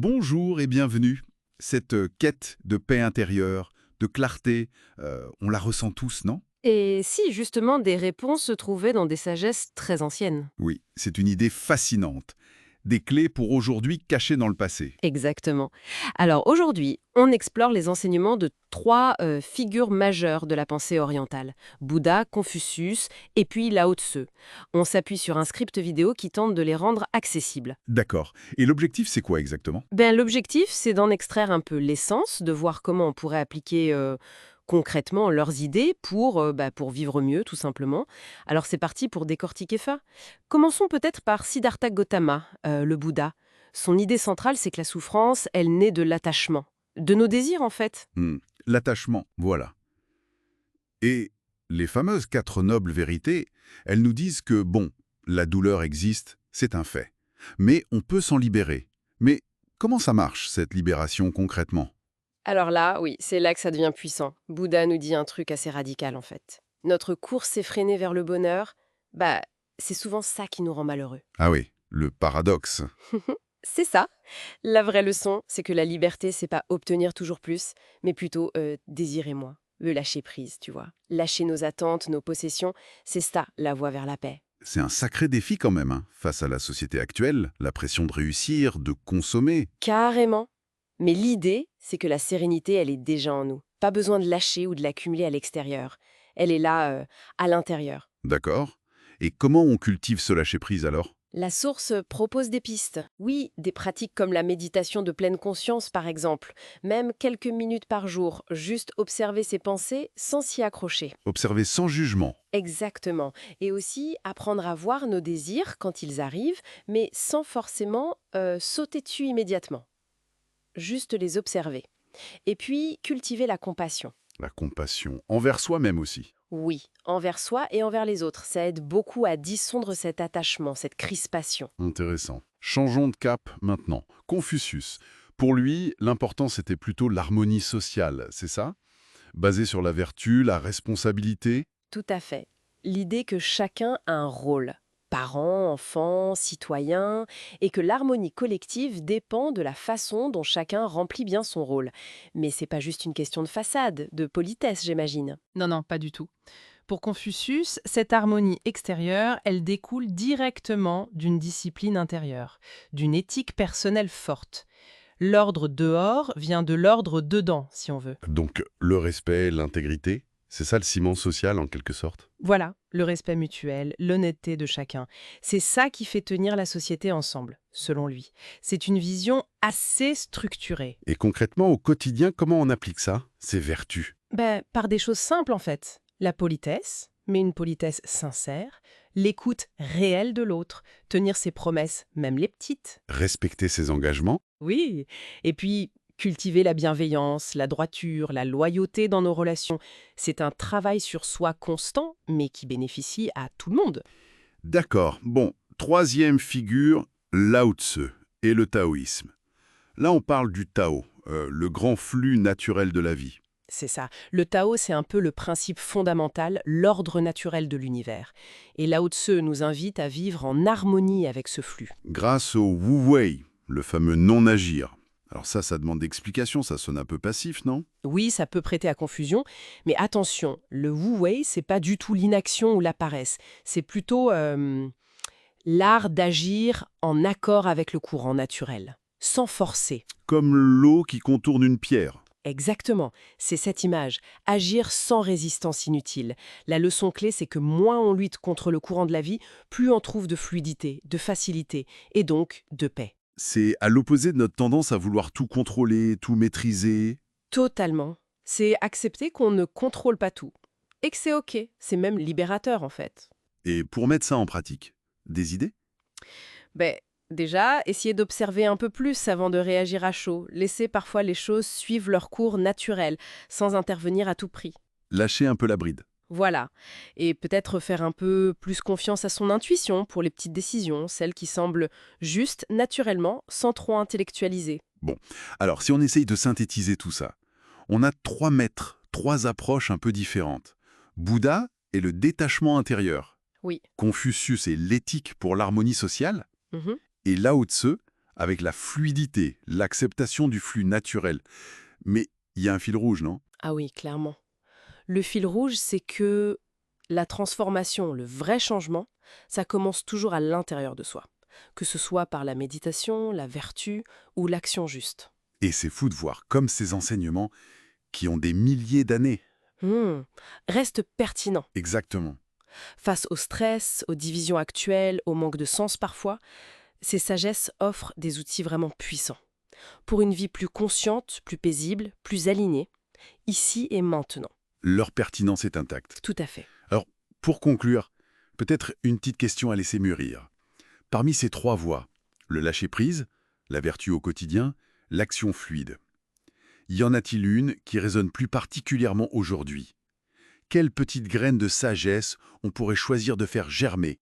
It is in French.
Bonjour et bienvenue. Cette quête de paix intérieure, de clarté, on la ressent tous, non? Et si, justement, des réponses se trouvaient dans des sagesses très anciennes. Oui, c'est une idée fascinante. Des clés pour aujourd'hui cachées dans le passé. Exactement. Alors aujourd'hui, on explore les enseignements de trois figures majeures de la pensée orientale. Bouddha, Confucius et puis Lao Tse. On s'appuie sur un script vidéo qui tente de les rendre accessibles. D'accord. Et l'objectif, c'est quoi exactement? L'objectif, c'est d'en extraire un peu l'essence, de voir comment on pourrait appliquer concrètement leurs idées pour vivre mieux, tout simplement. Alors c'est parti pour décortiquer ça. Commençons peut-être par Siddhartha Gautama, le Bouddha. Son idée centrale, c'est que la souffrance, elle naît de l'attachement. De nos désirs, en fait. Hmm, L'attachement, voilà. Et les fameuses quatre nobles vérités, elles nous disent que, bon, la douleur existe, c'est un fait. Mais on peut s'en libérer. Mais comment ça marche, cette libération concrètement? Alors là, oui, c'est là que ça devient puissant. Bouddha nous dit un truc assez radical, en fait. Notre course effrénée vers le bonheur, c'est souvent ça qui nous rend malheureux. Ah oui, le paradoxe. C'est ça. La vraie leçon, c'est que la liberté, c'est pas obtenir toujours plus, mais plutôt désirer moins, lâcher prise, tu vois. Lâcher nos attentes, nos possessions, c'est ça la voie vers la paix. C'est un sacré défi quand même, hein, face à la société actuelle, la pression de réussir, de consommer. Carrément. Mais l'idée, c'est que la sérénité, elle est déjà en nous. Pas besoin de lâcher ou de l'accumuler à l'extérieur. Elle est là, à l'intérieur. D'accord. Et comment on cultive ce lâcher-prise alors? La source propose des pistes. Oui, des pratiques comme la méditation de pleine conscience, par exemple. Même quelques minutes par jour, juste observer ses pensées sans s'y accrocher. Observer sans jugement. Exactement. Et aussi apprendre à voir nos désirs quand ils arrivent, mais sans forcément sauter dessus immédiatement. Juste les observer. Et puis, cultiver la compassion. La compassion. Envers soi-même aussi. Oui, envers soi et envers les autres. Ça aide beaucoup à dissoudre cet attachement, cette crispation. Intéressant. Changeons de cap maintenant. Confucius. Pour lui, l'important c'était plutôt l'harmonie sociale, c'est ça? Basé sur la vertu, la responsabilité. Tout à fait. L'idée que chacun a un rôle, parents, enfants, citoyens, et que l'harmonie collective dépend de la façon dont chacun remplit bien son rôle. Mais c'est pas juste une question de façade, de politesse, j'imagine. Non, non, pas du tout. Pour Confucius, cette harmonie extérieure, elle découle directement d'une discipline intérieure, d'une éthique personnelle forte. L'ordre dehors vient de l'ordre dedans, si on veut. Donc le respect, l'intégrité, c'est ça le ciment social en quelque sorte? Voilà, le respect mutuel, l'honnêteté de chacun. C'est ça qui fait tenir la société ensemble, selon lui. C'est une vision assez structurée. Et concrètement, au quotidien, comment on applique ça, ces vertus? Par des choses simples en fait. La politesse, mais une politesse sincère, l'écoute réelle de l'autre, tenir ses promesses, même les petites. Respecter ses engagements? Oui, et puis cultiver la bienveillance, la droiture, la loyauté dans nos relations. C'est un travail sur soi constant, mais qui bénéficie à tout le monde. D'accord. Bon, troisième figure, Lao Tse et le taoïsme. Là, on parle du Tao, le grand flux naturel de la vie. C'est ça. Le Tao, c'est un peu le principe fondamental, l'ordre naturel de l'univers. Et Lao Tse nous invite à vivre en harmonie avec ce flux. Grâce au Wu Wei, le fameux non-agir. Alors ça demande d'explication, ça sonne un peu passif, non? Oui, ça peut prêter à confusion, mais attention, le Wu Wei, c'est pas du tout l'inaction ou la paresse. C'est plutôt l'art d'agir en accord avec le courant naturel, sans forcer. Comme l'eau qui contourne une pierre. Exactement, c'est cette image, agir sans résistance inutile. La leçon clé, c'est que moins on lutte contre le courant de la vie, plus on trouve de fluidité, de facilité, et donc de paix. C'est à l'opposé de notre tendance à vouloir tout contrôler, tout maîtriser. Totalement. C'est accepter qu'on ne contrôle pas tout. Et que c'est OK, c'est même libérateur en fait. Et pour mettre ça en pratique, des idées? Déjà, essayer d'observer un peu plus avant de réagir à chaud. Laisser parfois les choses suivre leur cours naturel, sans intervenir à tout prix. Lâcher un peu la bride. Voilà. Et peut-être faire un peu plus confiance à son intuition pour les petites décisions, celles qui semblent justes naturellement, sans trop intellectualiser. Bon, alors si on essaye de synthétiser tout ça, on a trois maîtres, trois approches un peu différentes. Bouddha est le détachement intérieur. Oui. Confucius est l'éthique pour l'harmonie sociale. Mhm. Et Lao Tse avec la fluidité, l'acceptation du flux naturel. Mais il y a un fil rouge, non? Ah oui, clairement. Le fil rouge, c'est que la transformation, le vrai changement, ça commence toujours à l'intérieur de soi, que ce soit par la méditation, la vertu ou l'action juste. Et c'est fou de voir comme ces enseignements, qui ont des milliers d'années. Hmm, Reste pertinent. Exactement. Face au stress, aux divisions actuelles, au manque de sens parfois, ces sagesses offrent des outils vraiment puissants. Pour une vie plus consciente, plus paisible, plus alignée, ici et maintenant. Leur pertinence est intacte. Tout à fait. Alors, pour conclure, peut-être une petite question à laisser mûrir. Parmi ces trois voies, le lâcher-prise, la vertu au quotidien, l'action fluide, y en a-t-il une qui résonne plus particulièrement aujourd'hui? Quelle petite graine de sagesse on pourrait choisir de faire germer